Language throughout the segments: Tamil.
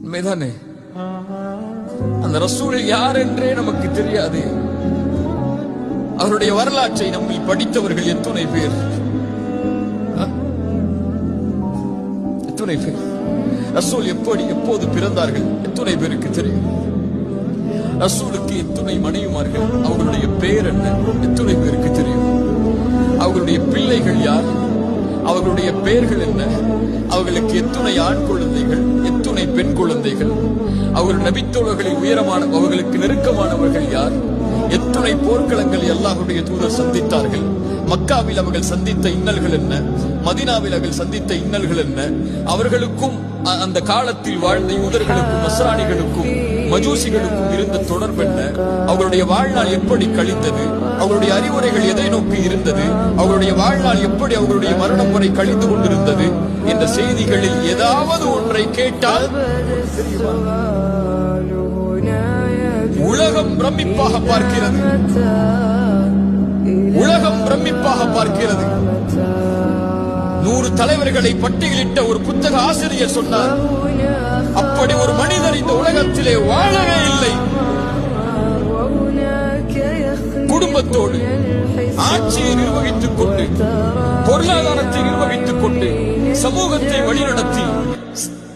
உண்மைதானே? அந்த ரசூல் யார் என்றே நமக்கு தெரியாது. அவருடைய வரலாற்றை நம்மை படித்தவர்கள் எத்துணை பேர்? எத்துணை பேர்? ரசூல் எப்போது பிறந்தார்கள் எத்துணை பேருக்கு தெரியும்? ரசூலுக்கு எத்துணை மனைவிமார்கள், அவர்களுடைய பெயர் என்ன எத்துணை பேருக்கு தெரியும்? அவர்களுடைய பிள்ளைகள் யார், அவர்களுடைய பெயர்கள் என்ன? அவர்களுக்கு எத்துணை ஆண் குழந்தைகள், எத்துணை பெண் குழந்தைகள்? அவர்கள் நபித்தோழர்களில் உயரமான, அவர்களுக்கு நெருக்கமானவர்கள் யார்? எத்துணை போர்க்களங்களை அல்லாஹ்வுடைய தூதர் சந்தித்தார்கள்? மக்காவில் அவர்கள் சந்தித்த இன்னல்கள் என்ன? மதீனாவில் அவர்கள் சந்தித்த இன்னல்கள் என்ன? அவர்களுக்கும் அந்த காலத்தில் வாழ்ந்த யூதர்களுக்கும் நஸ்ரானிகளுக்கும் மஜூசிகளுக்கும் இருந்த தொடர்பு என்ன? அவர்களுடைய வாழ்நாள் எப்படி கழிந்தது? அவர்களுடைய அறிவுரைகள் எதை நோக்கி இருந்தது? அவர்களுடைய வாழ்நாள் எப்படி அவர்களுடைய மரணம் வரை கழிந்து கொண்டிருந்தது என்ற செய்திகளில் ஏதாவது ஒன்றை கேட்டால் உலகம் பிரமிப்பாக பார்க்கிறது. உலகம் பிரமிப்பாக பார்க்கிறது. 100 தலைவர்களை பட்டியலிட்ட ஒரு புத்தக ஆசிரியர் சொன்னார், அப்படி ஒரு மனிதர் இந்த உலகத்திலே வாழவே இல்லை. குடும்பத்தோடு ஆட்சியை நிர்வகித்துக் கொண்டு, பொருளாதாரத்தை நிர்வகித்துக் கொண்டு, சமூகத்தை வழிநடத்தி,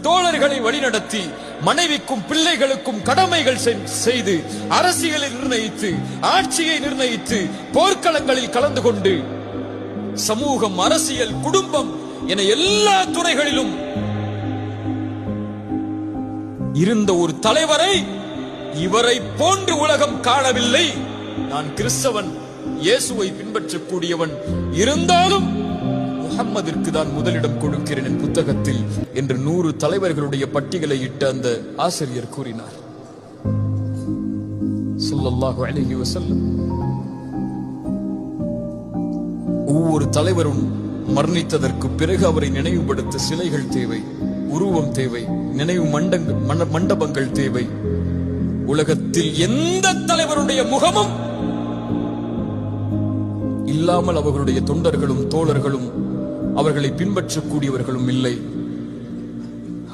தோழர்களை வழிநடத்தி, மனைவிக்கும் பிள்ளைகளுக்கும் கடமைகள் செய்து, அரசியலை நிர்ணயித்து, ஆட்சியை நிர்ணயித்து, போர்க்களங்களில் கலந்து கொண்டு, சமூகம், அரசியல், குடும்பம் என எல்லா துறைகளிலும் இருந்த ஒரு தலைவரை இவரை போன்று உலகம் காணவில்லை. நான் கிறிஸ்தவன், இயேசுவை பின்பற்றக்கூடியவன், இருந்தாலும் முஹம்மதிற்கு தான் முதலிடம் கொடுக்கிறேன் என் புத்தகத்தில் என்று 100 தலைவர்களுடைய பட்டியலை இட்ட அந்த ஆசிரியர் கூறினார். ஸல்லல்லாஹு அலைஹி வஸல்லம். ஒவ்வொரு தலைவரும் மரணித்ததற்கு பிறகு அவரை நினைவுபடுத்த சிலைகள் தேவை, உருவம் தேவை, நினைவு மண்டபங்கள் தேவை. உலகத்தில் எந்த தலைவருடைய முகமும் இல்லாமல் அவர்களுடைய தொண்டர்களும் தோழர்களும் அவர்களை பின்பற்றக்கூடியவர்களும் இல்லை.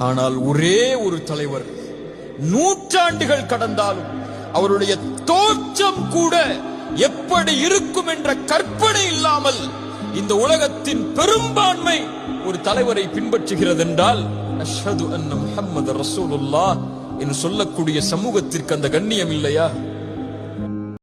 ஆனால் ஒரே ஒரு தலைவர், நூற்றாண்டுகள் கடந்தாலும் அவருடைய தோற்றம் கூட எப்படி இருக்கும் என்ற கற்பனை இல்லாமல் இந்த உலகத்தின் பெரும்பான்மை ஒரு தலைவரை பின்பற்றுகிறது என்றால், அஷ்ஹது அன்ன முஹம்மது ரசூலுல்லாஹ் என்று சொல்லக்கூடிய சமூகத்திற்கு அந்த கண்ணியம் இல்லையா?